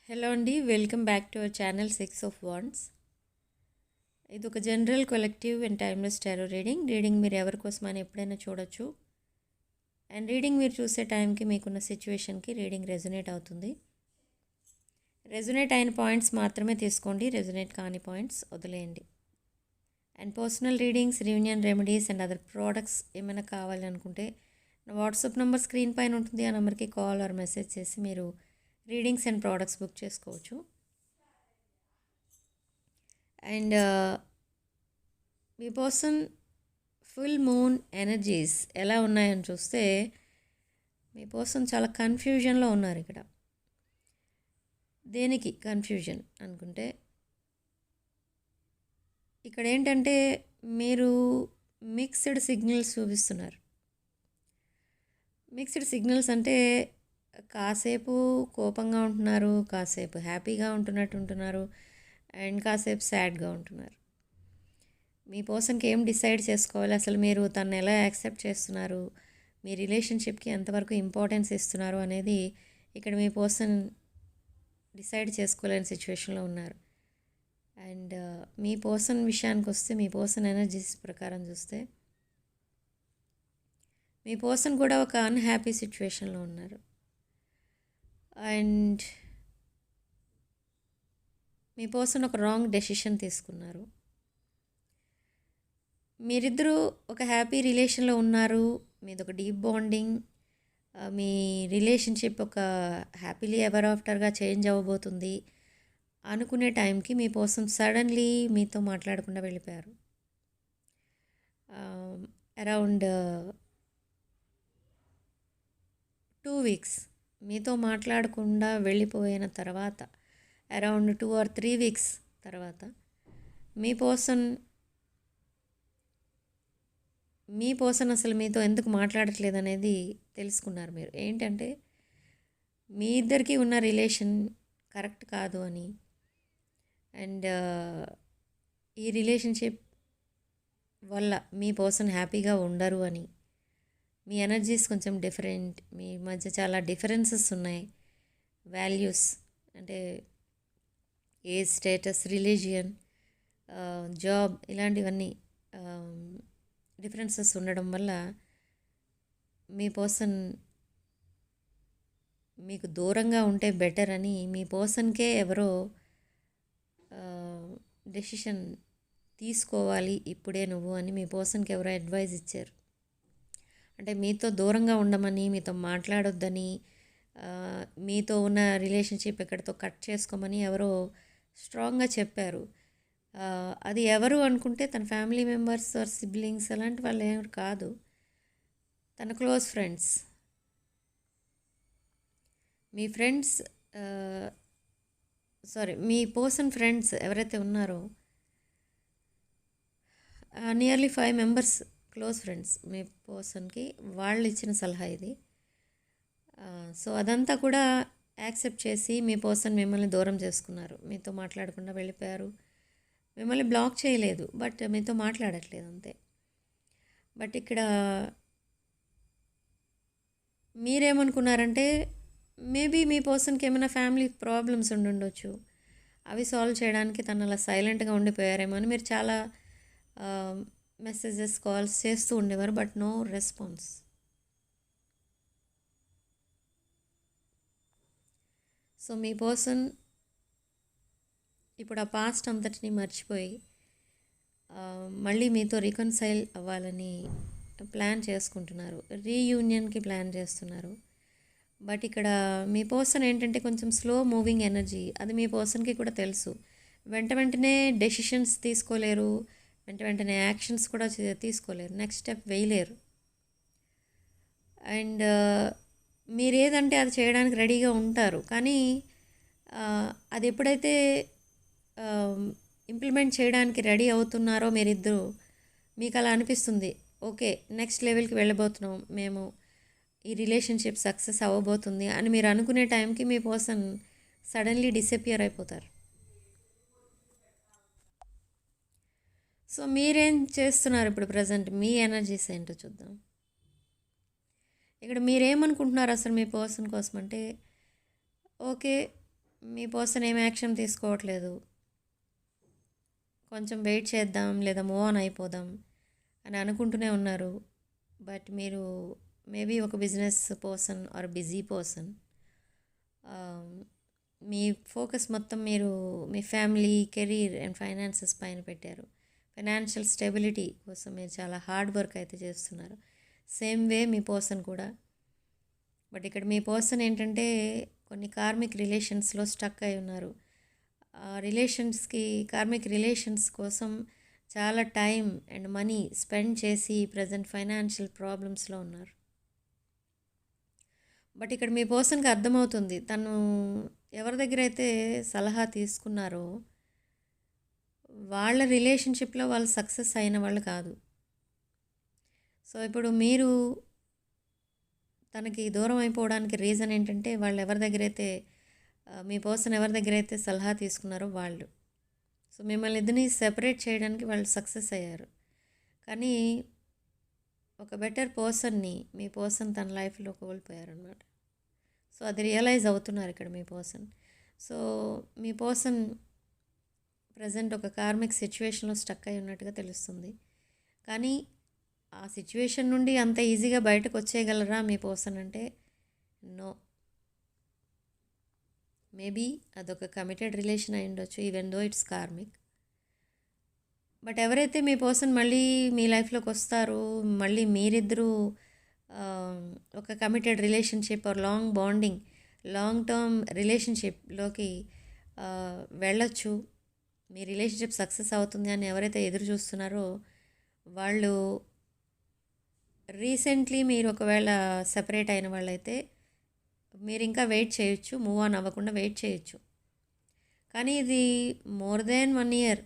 Hello అండి, welcome back to our channel 6 of wands. ఇది ఒక general collective and timeless tarot reading మీరు ఎవరి కోసమని ఎప్పుడైనా చూడొచ్చు. అండ్ రీడింగ్ మీరు చూసే టైంకి మీకున్న సిచ్యువేషన్కి రీడింగ్ రెజొనేట్ అవుతుంది. రెజొనేట్ అయిన పాయింట్స్ మాత్రమే తీసుకోండి, రెజొనేట్ కాని పాయింట్స్ వదిలేయండి. And personal readings, reunion remedies and other products ఏమైనా కావాలనుకుంటే నా వాట్సాప్ నెంబర్ స్క్రీన్ పైన ఉంటుంది. ఆ నెంబర్కి కాల్ ఆర్ మెసేజ్ చేసి మీరు రీడింగ్స్ అండ్ ప్రోడక్ట్స్ బుక్ చేసుకోవచ్చు. And me person full moon energies ఎలా ఉన్నాయని చూస్తే మీ పర్సన్ చాలా కన్ఫ్యూజన్లో ఉన్నారు. ఇక్కడ దేనికి కన్ఫ్యూజన్ అనుకుంటే ఇక్కడ ఏంటంటే మీరు మిక్స్డ్ సిగ్నల్స్ చూపిస్తున్నారు. మిక్స్డ్ సిగ్నల్స్ అంటే కాసేపు కోపంగా ఉంటున్నారు, కాసేపు హ్యాపీగా ఉంటున్నారు అండ్ కాసేపు సాడ్గా ఉంటున్నారు. మీ పర్సన్కి ఏం డిసైడ్ చేసుకోవాలి, అసలు మీరు తను ఎలా యాక్సెప్ట్ చేస్తున్నారు, మీ రిలేషన్షిప్కి ఎంతవరకు ఇంపార్టెన్స్ ఇస్తున్నారు అనేది ఇక్కడ మీ పర్సన్ డిసైడ్ చేసుకోలేని సిచ్యువేషన్లో ఉన్నారు. అండ్ మీ పర్సన్ విషయానికి వస్తే మీ పర్సన్ ఎనర్జీస్ ప్రకారం చూస్తే మీ పర్సన్ కూడా ఒక అన్హ్యాపీ సిచ్యువేషన్లో ఉన్నారు. అండ్ మీ పర్సన్ ఒక రాంగ్ డెసిషన్ తీసుకున్నారు. మీరిద్దరూ ఒక హ్యాపీ రిలేషన్లో ఉన్నారు, మీది ఒక డీప్ బాండింగ్, మీ రిలేషన్షిప్ ఒక హ్యాపీలీ ఎవర్ ఆఫ్టర్గా చేంజ్ అవ్వబోతుంది అనుకునే టైంకి మీ పర్సన్ సడన్లీ మీతో మాట్లాడకుండా వెళ్ళిపోయారు. అరౌండ్ 2 వీక్స్ మీతో మాట్లాడకుండా వెళ్ళిపోయిన తర్వాత, అరౌండ్ 2 or 3 వీక్స్ తర్వాత మీ పర్సన్ అసలు మీతో ఎందుకు మాట్లాడట్లేదు అనేది తెలుసుకున్నారు. మీరు ఏంటంటే మీ ఇద్దరికి ఉన్న రిలేషన్ కరెక్ట్ కాదు అని, అండ్ ఈ రిలేషన్షిప్ వల్ల మీ పర్సన్ హ్యాపీగా ఉండరు అని, మీ ఎనర్జీస్ కొంచెం డిఫరెంట్, మీ మధ్య చాలా డిఫరెన్సెస్ ఉన్నాయి. వాల్యూస్ అంటే ఏజ్, స్టేటస్, రిలీజియన్, జాబ్ ఇలాంటివన్నీ డిఫరెన్సెస్ ఉండడం వల్ల మీ పర్సన్ మీకు దూరంగా ఉంటే బెటర్ అని మీ పర్సన్కే ఎవరో డెసిషన్ తీసుకోవాలి ఇప్పుడే నువ్వు అని మీ పర్సన్కి ఎవరో అడ్వైజ్ ఇచ్చారు. అంటే మీతో దూరంగా ఉండమని, మీతో మాట్లాడొద్దని, మీతో ఉన్న రిలేషన్షిప్ ఎక్కడితో కట్ చేసుకోమని ఎవరో స్ట్రాంగ్గా చెప్పారు. అది ఎవరు అనుకుంటే తన ఫ్యామిలీ మెంబర్స్ ఆర్ సిబ్లింగ్స్ అలాంటి వాళ్ళు ఏమి కాదు, తన క్లోజ్ ఫ్రెండ్స్. మీ ఫ్రెండ్స్ మీ పర్సన్ ఫ్రెండ్స్ ఎవరైతే ఉన్నారో నియర్లీ 5 మెంబర్స్ క్లోజ్ ఫ్రెండ్స్ మీ పర్సన్కి వాళ్ళు ఇచ్చిన సలహా ఇది. సో అదంతా కూడా యాక్సెప్ట్ చేసి మీ పర్సన్ మిమ్మల్ని దూరం చేసుకున్నారు, మీతో మాట్లాడకుండా వెళ్ళిపోయారు. మిమ్మల్ని బ్లాక్ చేయలేదు, బట్ మీతో మాట్లాడట్లేదు అంతే. బట్ ఇక్కడ మీరేమనుకున్నారంటే మేబీ మీ పర్సన్కి ఏమైనా ఫ్యామిలీ ప్రాబ్లమ్స్ ఉండొచ్చు, అవి సాల్వ్ చేయడానికి తను అలా సైలెంట్గా ఉండిపోయారేమో అని మీరు చాలా మెసేజెస్, కాల్స్ చేస్తూ ఉండేవారు, బట్ నో రెస్పాన్స్. సో మీ పర్సన్ ఇప్పుడు ఆ పాస్ట్ అంతటిని మర్చిపోయి మళ్ళీ మీతో రికన్సైల్ అవ్వాలని ప్లాన్ చేసుకుంటున్నారు, రీయూనియన్కి ప్లాన్ చేస్తున్నారు. బట్ ఇక్కడ మీ పర్సన్ ఏంటంటే కొంచెం స్లో మూవింగ్ ఎనర్జీ, అది మీ పర్సన్కి కూడా తెలుసు. వెంటనే డెసిషన్స్ తీసుకోలేరు, వెంటనే యాక్షన్స్ కూడా తీసుకోలేరు, నెక్స్ట్ స్టెప్ వేయలేరు. అండ్ మీరు ఏదంటే అది చేయడానికి రెడీగా ఉంటారు, కానీ అది ఎప్పుడైతే ఇంప్లిమెంట్ చేయడానికి రెడీ అవుతున్నారో మీరిద్దరూ, మీకు అలా అనిపిస్తుంది, ఓకే నెక్స్ట్ లెవెల్కి వెళ్ళబోతున్నాం మేము, ఈ రిలేషన్షిప్ సక్సెస్ అవ్వబోతుంది అని మీరు అనుకునే టైంకి మీ పర్సన్ సడన్లీ డిసపియర్ అయిపోతారు. సో మీరేం చేస్తున్నారు ఇప్పుడు ప్రజెంట్, మీ ఎనర్జీస్ ఏంటో చూద్దాం. ఇక్కడ మీరేమనుకుంటున్నారు అసలు మీ పర్సన్ కోసం అంటే, ఓకే మీ పర్సన్ ఏం యాక్షన్ తీసుకోవట్లేదు, కొంచెం వెయిట్ చేద్దాం లేదా మూవ్ ఆన్ అయిపోదాం అని అనుకుంటూనే ఉన్నారు. బట్ మీరు మేబీ ఒక business person are busy person, me focus మొత్తం మీరు మీ ఫ్యామిలీ, కెరీర్ అండ్ ఫైనాన్సెస్ పైన పెట్టారు. ఫైనాన్షియల్ స్టెబిలిటీ కోసం మీరు చాలా హార్డ్ వర్క్ అయితే చేస్తున్నారు. సేమ్ వే మీ పర్సన్ కూడా. బట్ ఇక్కడ మీ పర్సన్ ఏంటంటే కొన్ని కార్మిక్ రిలేషన్స్లో స్టక్ అయి ఉన్నారు. కార్మిక్ రిలేషన్స్ కోసం చాలా టైం అండ్ మనీ స్పెండ్ చేసి ప్రజెంట్ ఫైనాన్షియల్ ప్రాబ్లమ్స్లో ఉన్నారు. బట్ ఇక్కడ మీ పర్సన్కి అర్థమవుతుంది, తను ఎవరి దగ్గర అయితే సలహా తీసుకున్నారో వాళ్ళ రిలేషన్షిప్లో వాళ్ళు సక్సెస్ అయిన వాళ్ళు కాదు. సో ఇప్పుడు మీరు తనకి దూరం అయిపోవడానికి రీజన్ ఏంటంటే వాళ్ళు ఎవరి దగ్గర అయితే మీ పర్సన్ ఎవరి దగ్గర అయితే సలహా తీసుకున్నారో వాళ్ళు. సో మిమ్మల్ని ఇద్దరిని సెపరేట్ చేయడానికి వాళ్ళు సక్సెస్ అయ్యారు. కానీ ఒక బెటర్ పర్సన్ని మీ పర్సన్ తన లైఫ్లో కోల్పోయారనమాట. సో అది రియలైజ్ అవుతున్నారు ఇక్కడ మీ పర్సన్. సో మీ పర్సన్ ప్రజెంట్ ఒక కార్మిక్ సిచ్యువేషన్లో స్టక్ అయి ఉన్నట్టుగా తెలుస్తుంది. కానీ ఆ సిచ్యువేషన్ నుండి అంత ఈజీగా బయటకు వచ్చేయగలరా మీ పర్సన్ అంటే నో. మేబీ అదొక కమిటెడ్ రిలేషన్ అయి ఉండొచ్చు, even though it's karmic. But ఎవరైతే మీ పర్సన్ మళ్ళీ మీ లైఫ్లోకి వస్తారో, మళ్ళీ మీరిద్దరూ ఒక committed relationship or long term రిలేషన్షిప్లోకి వెళ్ళొచ్చు, మీ రిలేషన్షిప్ సక్సెస్ అవుతుంది అని ఎవరైతే ఎదురు చూస్తున్నారో వాళ్ళు రీసెంట్లీ మీరు ఒకవేళ సెపరేట్ అయిన వాళ్ళైతే మీరు ఇంకా వెయిట్ చేయొచ్చు, మూవ్ ఆన్ అవ్వకుండా వెయిట్ చేయొచ్చు. కానీ ఇది మోర్ దెన్ 1 year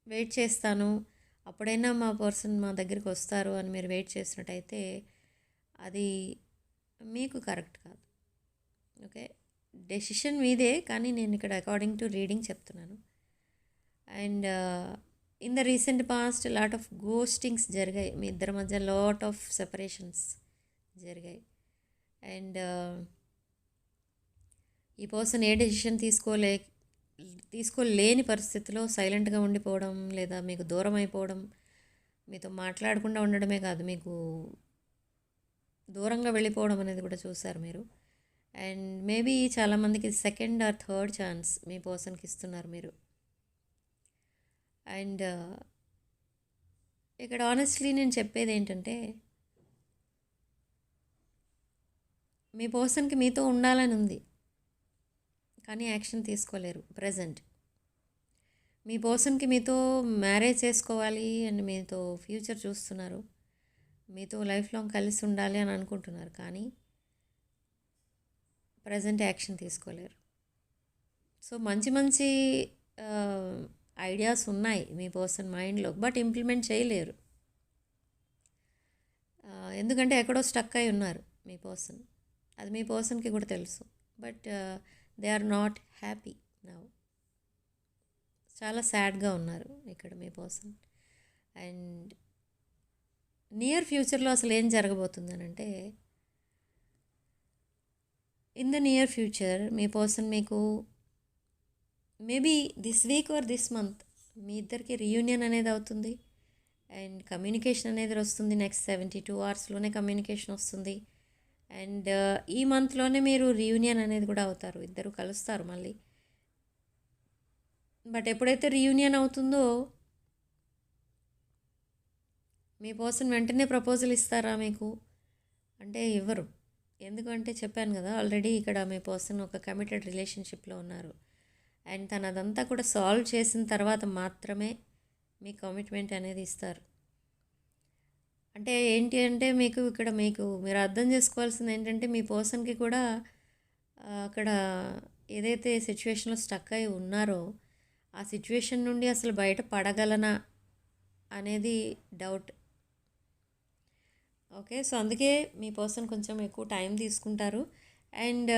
వెయిట్ చేస్తాను, అప్పుడైనా మా పర్సన్ మా దగ్గరికి వస్తారు అని మీరు వెయిట్ చేసినట్టయితే అది మీకు కరెక్ట్ కాదు. ఓకే, డెసిషన్ మీదే, కానీ నేను ఇక్కడ అకార్డింగ్ టు రీడింగ్ చెప్తున్నాను. And in the recent past lot of ghostings జరిగాయి, మీ ఇద్దరి మధ్య లాట్ ఆఫ్ సెపరేషన్స్ జరిగాయి. అండ్ ఈ పర్సన్ ఏ డెసిషన్ తీసుకోలేని పరిస్థితిలో సైలెంట్గా ఉండిపోవడం లేదా మీకు దూరం అయిపోవడం, మీతో మాట్లాడకుండా ఉండడమే కాదు మీకు దూరంగా వెళ్ళిపోవడం అనేది కూడా చూసారు మీరు. అండ్ మేబీ చాలామందికి సెకండ్ ఆర్ థర్డ్ ఛాన్స్ మీ పర్సన్కి ఇస్తున్నారు మీరు. అండ్ ఇక్కడ ఆనెస్ట్లీ నేను చెప్పేది ఏంటంటే మీ పర్సన్కి మీతో ఉండాలని ఉంది, కానీ యాక్షన్ తీసుకోలేరు ప్రజెంట్. మీ పర్సన్కి మీతో మ్యారేజ్ చేసుకోవాలి అండ్ మీతో ఫ్యూచర్ చూస్తున్నారు, మీతో లైఫ్ లాంగ్ కలిసి ఉండాలి అని అనుకుంటున్నారు, కానీ ప్రజెంట్ యాక్షన్ తీసుకోలేరు. సో మంచి ఐడియాస్ ఉన్నాయి మీ పర్సన్ మైండ్లో, బట్ ఇంప్లిమెంట్ చేయలేరు. ఎందుకంటే ఎక్కడో స్టక్ అయి ఉన్నారు మీ పర్సన్, అది మీ పర్సన్కి కూడా తెలుసు. But they are not happy now, చాలా సాడ్గా ఉన్నారు ఇక్కడ మీ పర్సన్. అండ్ నియర్ ఫ్యూచర్లో అసలు ఏం జరగబోతుంది అని అంటే, ఇన్ ద నియర్ ఫ్యూచర్ మీ పర్సన్ మీకు maybe this week or this month మీ ఇద్దరికి రీయూనియన్ అనేది అవుతుంది. అండ్ కమ్యూనికేషన్ అనేది వస్తుంది, నెక్స్ట్ 72 hours కమ్యూనికేషన్ వస్తుంది. అండ్ ఈ మంత్లోనే మీరు రీయూనియన్ అనేది కూడా అవుతారు, ఇద్దరు కలుస్తారు మళ్ళీ. బట్ ఎప్పుడైతే రీయూనియన్ అవుతుందో మీ పర్సన్ వెంటనే ప్రపోజల్ ఇస్తారా మీకు అంటే ఇవ్వరు. ఎందుకంటే చెప్పాను కదా ఆల్రెడీ, ఇక్కడ మీ పర్సన్ ఒక కమిటెడ్ రిలేషన్షిప్లో ఉన్నారు. అండ్ తను అదంతా కూడా సాల్వ్ చేసిన తర్వాత మాత్రమే మీ కమిట్మెంట్ అనేది ఇస్తారు. అంటే ఏంటి అంటే మీరు అర్థం చేసుకోవాల్సింది ఏంటంటే మీ పర్సన్కి కూడా అక్కడ ఏదైతే సిచ్యువేషన్లో స్టక్ అయి ఉన్నారో ఆ సిచ్యువేషన్ నుండి అసలు బయట పడగలనా అనేది డౌట్. ఓకే, సో అందుకే మీ పర్సన్ కొంచెం ఎక్కువ టైం తీసుకుంటారు. And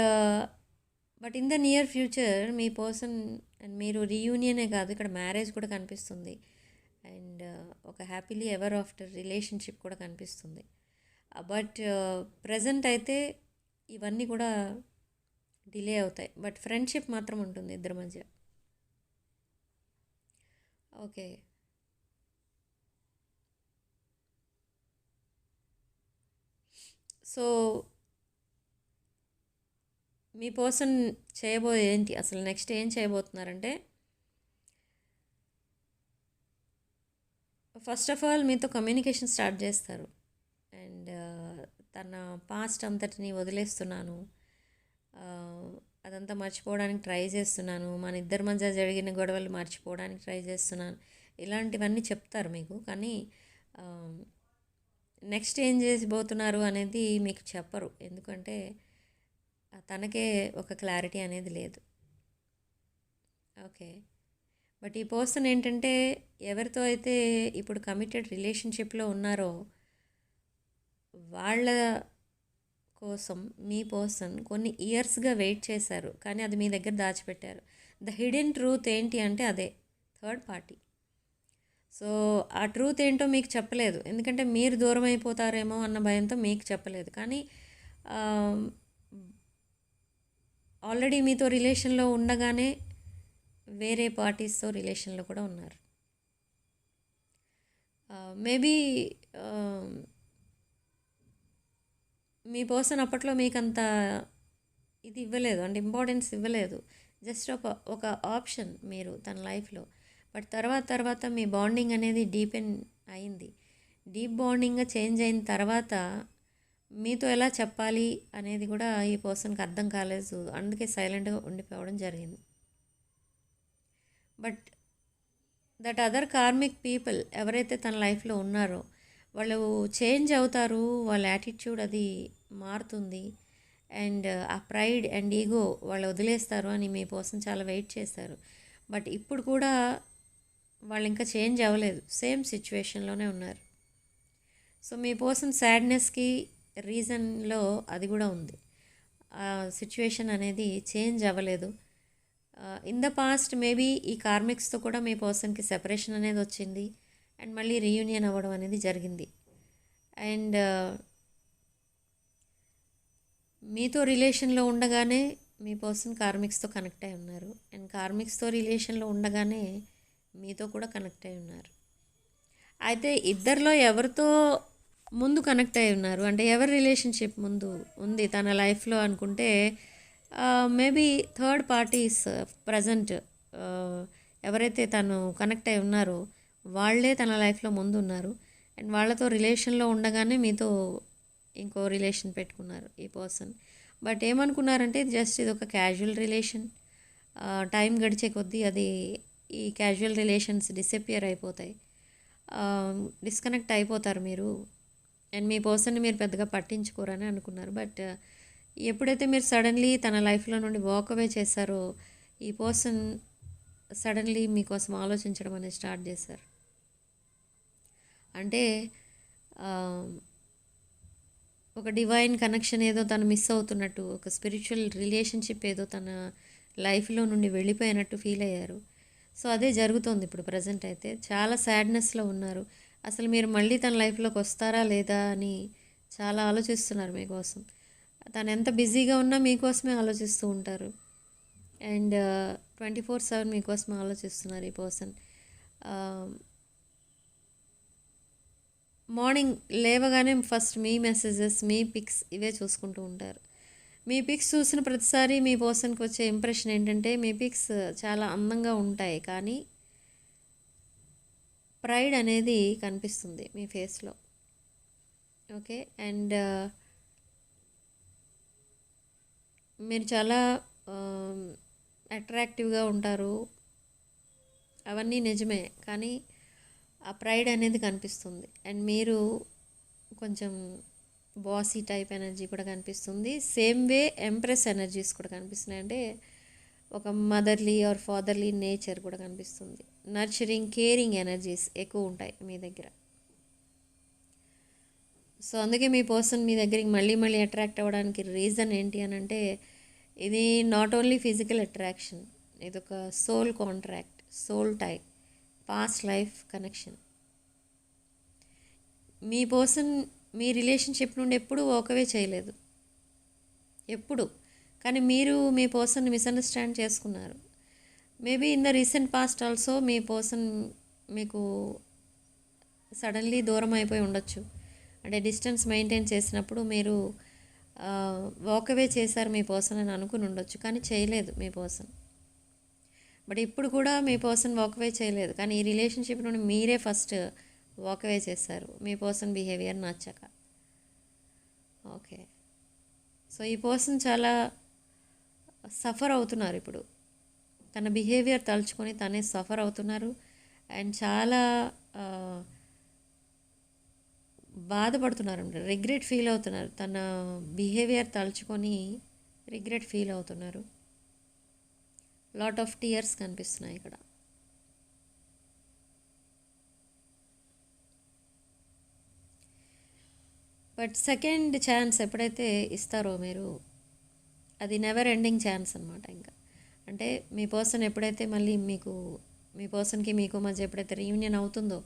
but in the near future మీ పర్సన్ అండ్ మీరు రీయూనియనే కాదు, ఇక్కడ మ్యారేజ్ కూడా కనిపిస్తుంది. అండ్ ఒక హ్యాపీలీ ఎవర్ ఆఫ్టర్ రిలేషన్షిప్ కూడా కనిపిస్తుంది. బట్ ప్రజెంట్ అయితే ఇవన్నీ కూడా డిలే అవుతాయి, బట్ ఫ్రెండ్షిప్ మాత్రం ఉంటుంది ఇద్దరి మధ్య. ఓకే. సో మీ పర్సన్ చేయబోయే ఏంటి, అసలు నెక్స్ట్ ఏం చేయబోతున్నారంటే, ఫస్ట్ ఆఫ్ ఆల్ మీతో కమ్యూనికేషన్ స్టార్ట్ చేస్తారు. అండ్ తన పాస్ట్ అంతటిని వదిలేస్తున్నాను, అదంతా మర్చిపోవడానికి ట్రై చేస్తున్నాను, మన ఇద్దరి మధ్య జరిగిన గొడవలు మర్చిపోవడానికి ట్రై చేస్తున్నాను, ఇలాంటివన్నీ చెప్తారు మీకు. కానీ నెక్స్ట్ ఏం చేసిపోతున్నారు అనేది మీకు చెప్పరు, ఎందుకంటే తనకే ఒక క్లారిటీ అనేది లేదు. ఓకే. బట్ ఈ పర్సన్ ఏంటంటే, ఎవరితో అయితే ఇప్పుడు కమిటెడ్ రిలేషన్షిప్లో ఉన్నారో వాళ్ళ కోసం మీ పర్సన్ కొన్ని ఇయర్స్గా వెయిట్ చేశారు, కానీ అది మీ దగ్గర దాచిపెట్టారు. ద హిడెన్ ట్రూత్ ఏంటి అంటే అదే థర్డ్ పార్టీ. సో ఆ ట్రూత్ ఏంటో మీకు చెప్పలేదు, ఎందుకంటే మీరు దూరం అయిపోతారేమో అన్న భయంతో మీకు చెప్పలేదు. కానీ ఆల్రెడీ మీతో రిలేషన్లో ఉండగానే వేరే పార్టీస్తో రిలేషన్లో కూడా ఉన్నారు. మేబీ మీ పర్సన్ అప్పట్లో మీకు అంత ఇది ఇవ్వలేదు, అంటే ఇంపార్టెన్స్ ఇవ్వలేదు, జస్ట్ ఒక ఆప్షన్ మీరు తన లైఫ్లో. బట్ తర్వాత మీ బాండింగ్ అనేది డీపెన్ అయింది. డీప్ బాండింగ్గా చేంజ్ అయిన తర్వాత మీతో ఎలా చెప్పాలి అనేది కూడా ఈ పర్సన్కి అర్థం కాలేదు, అందుకే సైలెంట్గా ఉండిపోవడం జరిగింది. But that other karmic people ఎవరైతే తన లైఫ్లో ఉన్నారో వాళ్ళు చేంజ్ అవుతారు, వాళ్ళ యాటిట్యూడ్ అది మారుతుంది, అండ్ ఆ ప్రైడ్ అండ్ ఈగో వాళ్ళు వదిలేస్తారు అని మీ పర్సన్ చాలా వెయిట్ చేశారు. బట్ ఇప్పుడు కూడా వాళ్ళు ఇంకా చేంజ్ అవ్వలేదు, సేమ్ సిచ్యువేషన్లోనే ఉన్నారు. సో మీ పర్సన్ సాడ్నెస్కి రీజన్లో అది కూడా ఉంది, ఆ సిచ్యువేషన్ అనేది చేంజ్ అవ్వలేదు. ఇన్ ద పాస్ట్ మేబీ ఈ కార్మిక్స్తో కూడా మీ పర్సన్కి సెపరేషన్ అనేది వచ్చింది, అండ్ మళ్ళీ రీయూనియన్ అవ్వడం అనేది జరిగింది. అండ్ మీతో రిలేషన్లో ఉండగానే మీ పర్సన్ కార్మిక్స్తో కనెక్ట్ అయి ఉన్నారు, అండ్ కార్మిక్స్తో రిలేషన్లో ఉండగానే మీతో కూడా కనెక్ట్ అయి ఉన్నారు. అయితే ఇద్దరిలో ఎవరితో ముందు కనెక్ట్ అయి ఉన్నారు అంటే ఎవరి రిలేషన్షిప్ ముందు ఉంది తన లైఫ్లో అనుకుంటే, మేబీ థర్డ్ పార్టీస్ ప్రజెంట్ ఎవరైతే తను కనెక్ట్ అయి ఉన్నారో వాళ్ళే తన లైఫ్లో ముందు ఉన్నారు, అండ్ వాళ్ళతో రిలేషన్లో ఉండగానే మీతో ఇంకో రిలేషన్ పెట్టుకున్నారు ఈ పర్సన్. బట్ ఏమనుకున్నారంటే జస్ట్ ఇది ఒక క్యాజువల్ రిలేషన్, టైం గడిచే కొద్దీ అది ఈ క్యాజువల్ రిలేషన్స్ డిసపియర్ అయిపోతాయి, డిస్కనెక్ట్ అయిపోతారు మీరు, అండ్ మీ పర్సన్ని మీరు పెద్దగా పట్టించుకోరని అనుకున్నారు. బట్ ఎప్పుడైతే మీరు సడన్లీ తన లైఫ్లో నుండి వాక్ అవే చేశారో ఈ పర్సన్ సడన్లీ మీకోసం ఆలోచించడం అనేది స్టార్ట్ చేశారు. అంటే ఒక డివైన్ కనెక్షన్ ఏదో తను మిస్ అవుతున్నట్టు, ఒక స్పిరిచువల్ రిలేషన్షిప్ ఏదో తన లైఫ్లో నుండి వెళ్ళిపోయినట్టు ఫీల్ అయ్యారు. సో అదే జరుగుతోంది ఇప్పుడు ప్రజెంట్. అయితే చాలా సాడ్నెస్లో ఉన్నారు, అసలు మీరు మళ్ళీ తన లైఫ్లోకి వస్తారా లేదా అని చాలా ఆలోచిస్తున్నారు మీకోసం. తను ఎంత బిజీగా ఉన్నా మీకోసమే ఆలోచిస్తూ ఉంటారు, అండ్ 24/7 మీకోసమే ఆలోచిస్తున్నారు ఈ పర్సన్. మార్నింగ్ లేవగానే ఫస్ట్ మీ మెసేజెస్, మీ పిక్స్ ఇవే చూసుకుంటూ ఉంటారు. మీ పిక్స్ చూసిన ప్రతిసారి మీ పర్సన్కి వచ్చే ఇంప్రెషన్ ఏంటంటే మీ పిక్స్ చాలా అందంగా ఉంటాయి, కానీ ప్రైడ్ అనేది కనిపిస్తుంది మీ ఫేస్లో. ఓకే. అండ్ మీరు చాలా అట్రాక్టివ్గా ఉంటారు, అవన్నీ నిజమే, కానీ ఆ ప్రైడ్ అనేది కనిపిస్తుంది. అండ్ మీరు కొంచెం బాసీ టైప్ ఎనర్జీ కూడా కనిపిస్తుంది, సేమ్ వే ఎంప్రెస్ ఎనర్జీస్ కూడా కనిపిస్తున్నాయి, అంటే ఒక మదర్లీ ఆర్ ఫాదర్లీ నేచర్ కూడా కనిపిస్తుంది, నర్చరింగ్ కేరింగ్ ఎనర్జీస్ ఎక్కువ ఉంటాయి మీ దగ్గర. సో అందుకే మీ పర్సన్ మీ దగ్గరికి మళ్ళీ అట్రాక్ట్ అవ్వడానికి రీజన్ ఏంటి అని అంటే, ఇది నాట్ ఓన్లీ ఫిజికల్ అట్రాక్షన్, ఇది ఒక soul contract, soul tie, past life connection. మీ పర్సన్ మీ రిలేషన్షిప్ నుండి ఎప్పుడూ వాకవే చేయలేదు, ఎప్పుడు కానీ మీరు మీ పర్సన్ మిస్అండర్స్టాండ్ చేసుకున్నారు. Maybe in the recent past also మీ పర్సన్ మీకు సడన్లీ దూరం అయిపోయి ఉండొచ్చు. అంటే డిస్టెన్స్ మెయింటైన్ చేసినప్పుడు మీరు వాక్ అవే చేశారు మీ పర్సన్ అని అనుకుని ఉండొచ్చు, కానీ చేయలేదు మీ పర్సన్. బట్ ఇప్పుడు కూడా మీ పర్సన్ వాక్ అవే చేయలేదు, కానీ ఈ రిలేషన్షిప్ నుండి మీరే ఫస్ట్ వాక్ అవే చేశారు మీ పర్సన్ బిహేవియర్ నచ్చక. ఓకే, సో ఈ పర్సన్ చాలా సఫర్ అవుతున్నారు ఇప్పుడు. తన బిహేవియర్ తలుచుకొని తనే సఫర్ అవుతున్నారు అండ్ చాలా బాధపడుతున్నారు, రిగ్రెట్ ఫీల్ అవుతున్నారు. తన బిహేవియర్ తలుచుకొని రిగ్రెట్ ఫీల్ అవుతున్నారు. లాట్ ఆఫ్ టీయర్స్ కనిపిస్తున్నాయి ఇక్కడ. బట్ సెకండ్ ఛాన్స్ ఎప్పుడైతే ఇస్తారో మీరు, అది నెవర్ ఎండింగ్ ఛాన్స్ అనమాట. ఇంకా అంటే మీ పర్సన్ ఎప్పుడైతే మళ్ళీ మీ పర్సన్కి మీకు మధ్య ఎప్పుడైతే రీయూనియన్ అవుతుందో,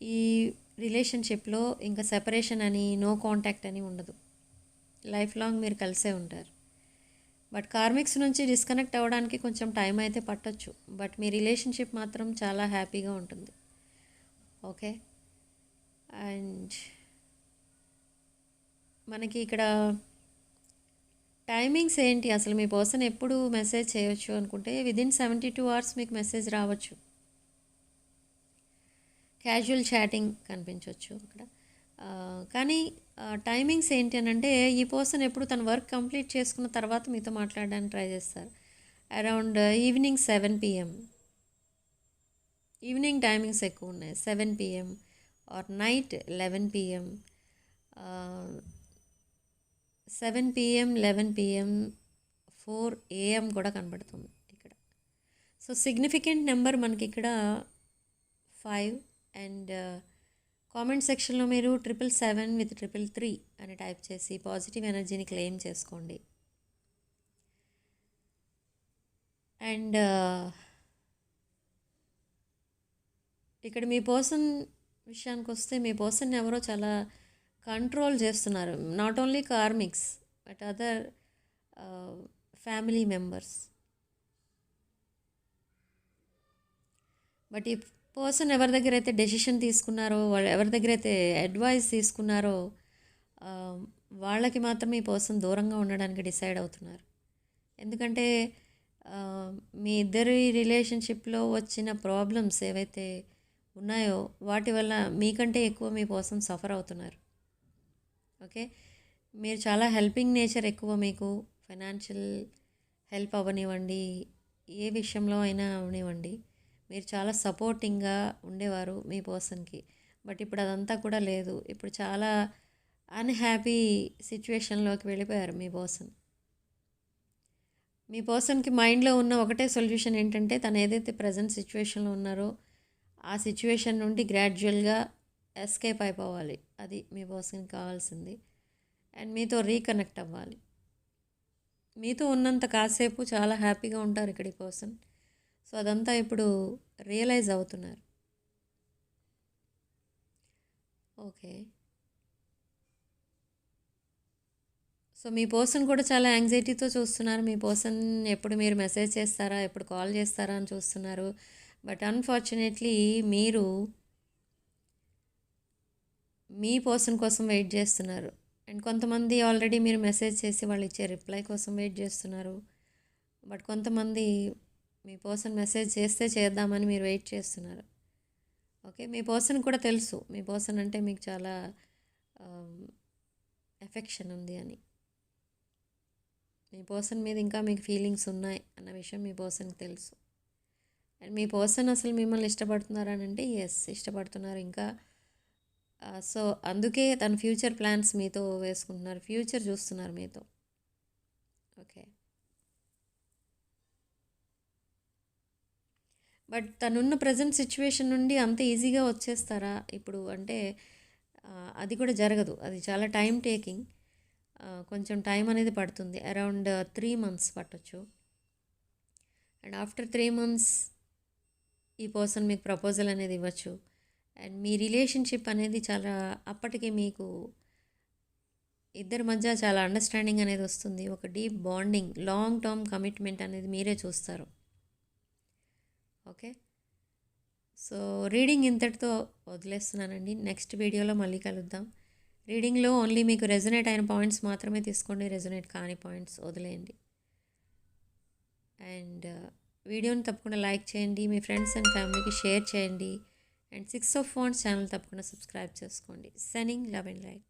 ఈ రిలేషన్షిప్లో ఇంకా సెపరేషన్ అని, నో కాంటాక్ట్ అని ఉండదు. లైఫ్ లాంగ్ మీరు కలిసే ఉంటారు. బట్ కార్మిక్స్ నుంచి డిస్కనెక్ట్ అవ్వడానికి కొంచెం టైం అయితే పట్టొచ్చు, బట్ మీ రిలేషన్షిప్ మాత్రం చాలా హ్యాపీగా ఉంటుంది. ఓకే, అండ్ మనకి ఇక్కడ టైమింగ్స్ ఏంటి, అసలు మీ పర్సన్ ఎప్పుడు మెసేజ్ చేయొచ్చు అనుకుంటే విదిన్ 72 hours మీకు మెసేజ్ రావచ్చు. క్యాజువల్ చాటింగ్ కనిపించవచ్చు అక్కడ. కానీ టైమింగ్స్ ఏంటి అని అంటే, ఈ పర్సన్ ఎప్పుడు తన వర్క్ కంప్లీట్ చేసుకున్న తర్వాత మీతో మాట్లాడడానికి ట్రై చేస్తారు. Around evening 7 PM, evening timings ఎక్కువ ఉన్నాయి. 7 PM or night 11 PM, 7 PM, 11 PM, 4 AM కూడా కనబడుతుంది ఇక్కడ. సో సిగ్నిఫికెంట్ నెంబర్ మనకి ఇక్కడ 5. అండ్ కామెంట్ సెక్షన్లో మీరు 777 with 333 అని టైప్ చేసి పాజిటివ్ ఎనర్జీని క్లెయిమ్ చేసుకోండి. అండ్ ఇక్కడ మీ పర్సన్ విషయానికి వస్తే, మీ పర్సన్ ఎవరో చాలా కంట్రోల్ చేస్తున్నారు. Not only karmics but other family members. But ఈ పర్సన్ ఎవరి దగ్గర అయితే డెసిషన్ తీసుకున్నారో, వాళ్ళు ఎవరి దగ్గర అయితే అడ్వైస్ తీసుకున్నారో, వాళ్ళకి మాత్రమే ఈ పర్సన్ దూరంగా ఉండడానికి డిసైడ్ అవుతున్నారు. ఎందుకంటే మీ ఇద్దరి రిలేషన్షిప్లో వచ్చిన ప్రాబ్లమ్స్ ఏవైతే ఉన్నాయో వాటి వల్ల మీకంటే ఎక్కువ మీ పర్సన్ సఫర్ అవుతున్నారు. ఓకే, మీరు చాలా హెల్పింగ్ నేచర్ ఎక్కువ, మీకు ఫైనాన్షియల్ హెల్ప్ అవ్వనివ్వండి, ఏ విషయంలో అయినా అవనివ్వండి, మీరు చాలా సపోర్టింగ్గా ఉండేవారు మీ పర్సన్కి. బట్ ఇప్పుడు అదంతా కూడా లేదు. ఇప్పుడు చాలా అన్హ్యాపీ సిచ్యువేషన్లోకి వెళ్ళిపోయారు మీ పర్సన్. మీ పర్సన్కి మైండ్లో ఉన్న ఒకటే సొల్యూషన్ ఏంటంటే, తను ఏదైతే ప్రజెంట్ సిచ్యువేషన్లో ఉన్నారో ఆ సిచ్యువేషన్ నుండి గ్రాడ్యువల్గా ఎస్కేప్ అయిపోవాలి. అది మీ పర్సన్కి కావాల్సింది. అండ్ మీతో రీకనెక్ట్ అవ్వాలి. మీతో ఉన్నంత కాసేపు చాలా హ్యాపీగా ఉంటారు ఇక్కడ ఈ పర్సన్. సో అదంతా ఇప్పుడు రియలైజ్ అవుతున్నారు. ఓకే, సో మీ పర్సన్ కూడా చాలా యాంగ్జైటీతో చూస్తున్నారు. మీ పర్సన్ ఎప్పుడు మీరు మెసేజ్ చేస్తారా, ఎప్పుడు కాల్ చేస్తారా అని చూస్తున్నారు. బట్ అన్ఫార్చునేట్లీ మీరు మీ పర్సన్ కోసం వెయిట్ చేస్తున్నారు. అండ్ కొంతమంది ఆల్రెడీ మీరు మెసేజ్ చేసి వాళ్ళు ఇచ్చే రిప్లై కోసం వెయిట్ చేస్తున్నారు. బట్ కొంతమంది మీ పర్సన్ మెసేజ్ చేస్తే చేద్దామని మీరు వెయిట్ చేస్తున్నారు. ఓకే, మీ పర్సన్ కూడా తెలుసు మీ పర్సన్ అంటే మీకు చాలా ఎఫెక్షన్ ఉంది అని. మీ పర్సన్ మీద ఇంకా మీకు ఫీలింగ్స్ ఉన్నాయి అన్న విషయం మీ పర్సన్కి తెలుసు. అండ్ మీ పర్సన్ అసలు మిమ్మల్ని ఇష్టపడుతున్నారని అంటే ఎస్, ఇష్టపడుతున్నారు ఇంకా. సో అందుకే తన ఫ్యూచర్ ప్లాన్స్ మీతో వేసుకుంటున్నారు, ఫ్యూచర్ చూస్తున్నారు మీతో. ఓకే, బట్ తనున్న ప్రజెంట్ సిచ్యువేషన్ నుండి అంత ఈజీగా వచ్చేస్తారా ఇప్పుడు అంటే అది కూడా జరగదు. అది చాలా టైం టేకింగ్, కొంచెం టైం అనేది పడుతుంది. అరౌండ్ 3 months పట్టొచ్చు. అండ్ ఆఫ్టర్ 3 months ఈ పర్సన్ మీకు ప్రపోజల్ అనేది ఇవ్వచ్చు. అండ్ మీ రిలేషన్షిప్ అనేది చాలా అప్పటికి మీకు ఇద్దరి మధ్య చాలా అండర్స్టాండింగ్ అనేది వస్తుంది. ఒక deep bonding, long term commitment అనేది మీరే చూస్తారు. ఓకే, సో రీడింగ్ ఇంతటితో వదిలేస్తున్నానండి. నెక్స్ట్ వీడియోలో మళ్ళీ కలుద్దాం. రీడింగ్లో ఓన్లీ మీకు రెజొనేట్ అయిన పాయింట్స్ మాత్రమే తీసుకోండి, రెజొనేట్ కాని పాయింట్స్ వదిలేయండి. అండ్ వీడియోని తప్పకుండా లైక్ చేయండి, మీ ఫ్రెండ్స్ అండ్ ఫ్యామిలీకి షేర్ చేయండి. అండ్ 6 of Wands ఛానల్ తప్పకుండా సబ్స్క్రైబ్ చేసుకోండి. Sending love and light.